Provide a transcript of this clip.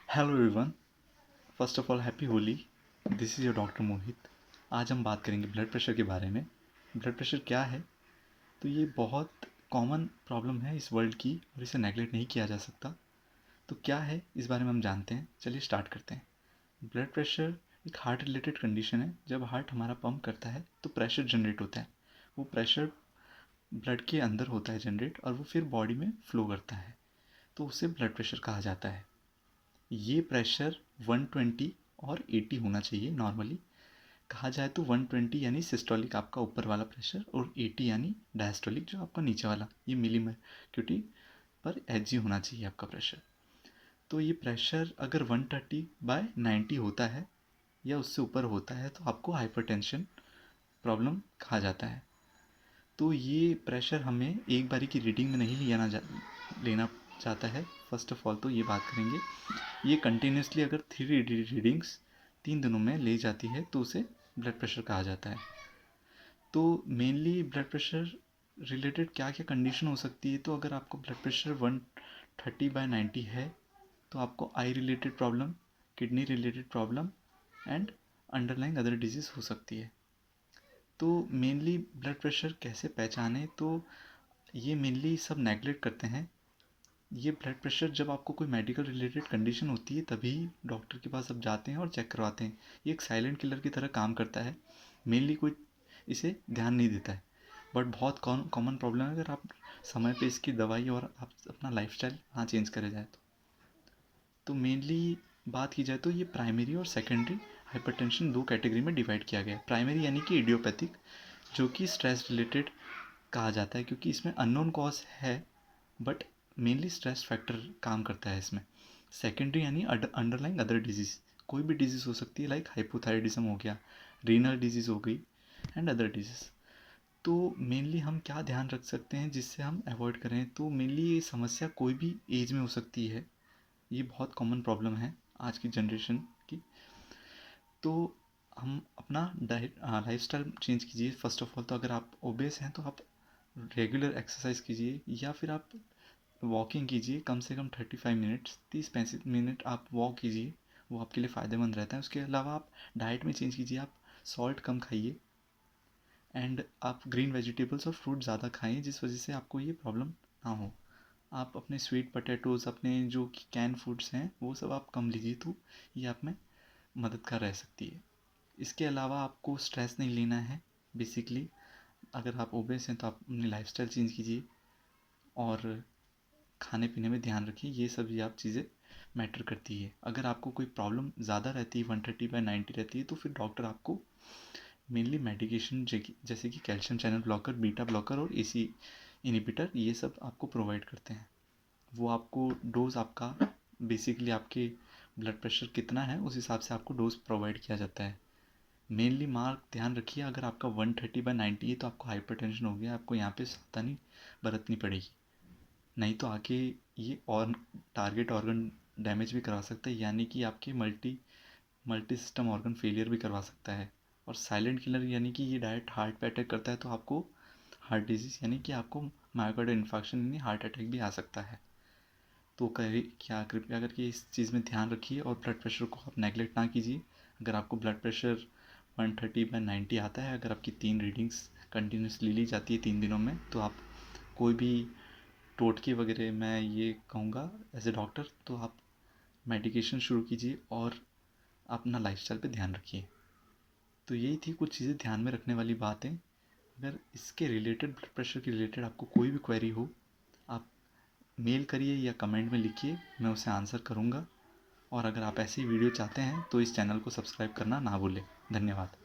Hello everyone. First of all happy Holi. This is your doctor Mohit. आज हम बात करेंगे ब्लड प्रेशर के बारे में। ब्लड प्रेशर क्या है? तो ये बहुत कॉमन प्रॉब्लम है इस वर्ल्ड की और इसे नेगलेक्ट नहीं किया जा सकता। तो क्या है इस बारे में हम जानते हैं। चलिए स्टार्ट करते हैं। ब्लड प्रेशर एक हार्ट रिलेटेड कंडीशन है। जब हार्ट हमारा पंप करता है तो प्रेशर जनरेट होता है। वो प्रेशर ब्लड के अंदर होता है जनरेट, और वो फिर बॉडी में फ्लो करता है, तो उसे ब्लड प्रेशर कहा जाता है। ये प्रेशर 120 और 80 होना चाहिए नॉर्मली। कहा जाए तो 120 यानी सिस्टोलिक आपका ऊपर वाला प्रेशर, और 80 यानी डायस्टोलिक जो आपका नीचे वाला, ये मिलीमर्क्यूरी पर एच होना चाहिए आपका प्रेशर। तो ये प्रेशर अगर 130/90 होता है या उससे ऊपर होता है तो आपको हाइपरटेंशन प्रॉब्लम कहा जाता है। तो ये प्रेशर हमें एक बारी की रीडिंग में नहीं लेना चाहता है। फर्स्ट ऑफ ऑल तो ये बात करेंगे, ये कंटिन्यूसली अगर 3 रीडिंग्स 3 दिनों में ले जाती है तो उसे ब्लड प्रेशर कहा जाता है। तो मेनली ब्लड प्रेशर रिलेटेड क्या क्या कंडीशन हो सकती है? तो अगर आपको ब्लड प्रेशर 130/90 है तो आपको eye related problem, kidney related problem and underlying other disease हो सकती है। तो मेनली ब्लड प्रेशर कैसे पहचाने? तो ये मेनली सब नेगलेक्ट करते हैं। ये ब्लड प्रेशर जब आपको कोई मेडिकल रिलेटेड कंडीशन होती है तभी डॉक्टर के पास आप जाते हैं और चेक करवाते हैं। ये एक साइलेंट किलर की तरह काम करता है। मेनली कोई इसे ध्यान नहीं देता है, बट बहुत कॉमन प्रॉब्लम है अगर आप समय पे इसकी दवाई और आप अपना लाइफस्टाइल हाँ चेंज करे जाए तो मेनली बात की जाए तो ये प्राइमरी और सेकेंडरी हाइपरटेंशन 2 कैटेगरी में डिवाइड किया गया है। प्राइमरी यानी कि इडियोपैथिक, जो कि स्ट्रेस रिलेटेड कहा जाता है क्योंकि इसमें अननोन कॉज है, बट मेनली स्ट्रेस फैक्टर काम करता है इसमें। सेकेंडरी यानी अंडरलाइंग अदर डिजीज़, कोई भी डिजीज़ हो सकती है, लाइक हाइपोथायरॉयडिज्म हो गया, रीनल डिजीज़ हो गई एंड अदर डिजीज़। तो मेनली हम क्या ध्यान रख सकते हैं जिससे हम अवॉइड करें? तो मेनली ये समस्या कोई भी एज में हो सकती है। ये बहुत कॉमन प्रॉब्लम है आज की जनरेशन की। तो हम अपना डाइट लाइफस्टाइल चेंज कीजिए फर्स्ट ऑफ ऑल। तो अगर आप ओबेस हैं तो आप रेगुलर एक्सरसाइज कीजिए, या फिर आप वॉकिंग कीजिए कम से कम 35 मिनट्स, 30-35 मिनट आप वॉक कीजिए, वो आपके लिए फ़ायदेमंद रहता है। उसके अलावा आप डाइट में चेंज कीजिए, आप सॉल्ट कम खाइए एंड आप ग्रीन वेजिटेबल्स और फ्रूट ज़्यादा खाएं, जिस वजह से आपको ये प्रॉब्लम ना हो। आप अपने स्वीट पोटैटोज़, अपने जो कि कैन फूड्स हैं वो सब आप कम लीजिए, तो ये आप में मददगार रह सकती है। इसके अलावा आपको स्ट्रेस नहीं लेना है बेसिकली। अगर आप ओबेस हैं तो आप अपनी लाइफस्टाइल चेंज कीजिए और खाने पीने में ध्यान रखिए। ये सब आप चीज़ें मैटर करती है। अगर आपको कोई प्रॉब्लम ज़्यादा रहती है, 130/90 रहती है, तो फिर डॉक्टर आपको मेनली मेडिकेशन जैसे कि calcium channel blocker, beta blocker और एसी इनहिबिटर, ये सब आपको प्रोवाइड करते हैं। वो आपको डोज आपका बेसिकली आपके ब्लड प्रेशर कितना है उस हिसाब से आपको डोज प्रोवाइड किया जाता है। मेनली मार्क ध्यान रखिए, अगर आपका 130/90 है तो आपको हाइपरटेंशन हो गया, आपको यहाँ पे सावधानी बरतनी पड़ेगी, नहीं तो आगे ये और टारगेट ऑर्गन डैमेज भी करवा सकता है, यानी कि आपके मल्टी सिस्टम ऑर्गन फेलियर भी करवा सकता है। और साइलेंट किलर यानी कि ये डायरेक्ट हार्ट पे अटैक करता है, तो आपको हार्ट डिजीज़ यानी कि आपको मायोकार्डियल इन्फार्क्शन यानी हार्ट अटैक भी आ सकता है। तो क्या कृपया करके इस चीज़ में ध्यान रखिए और ब्लड प्रेशर को आप नेगलेक्ट ना कीजिए। अगर आपको ब्लड प्रेशर 130/90 आता है, अगर आपकी 3 रीडिंग्स कंटिन्यूसली ली जाती है 3 दिनों में, तो आप कोई भी टोटके वगैरह, मैं ये कहूँगा एज ए डॉक्टर, तो आप मेडिकेशन शुरू कीजिए और अपना लाइफस्टाइल पे ध्यान रखिए। तो यही थी कुछ चीज़ें ध्यान में रखने वाली बातें। अगर इसके रिलेटेड, ब्लड प्रेशर के रिलेटेड आपको कोई भी क्वेरी हो, आप मेल करिए या कमेंट में लिखिए, मैं उसे आंसर करूँगा। और अगर आप ऐसी वीडियो चाहते हैं तो इस चैनल को सब्सक्राइब करना ना भूलें। धन्यवाद।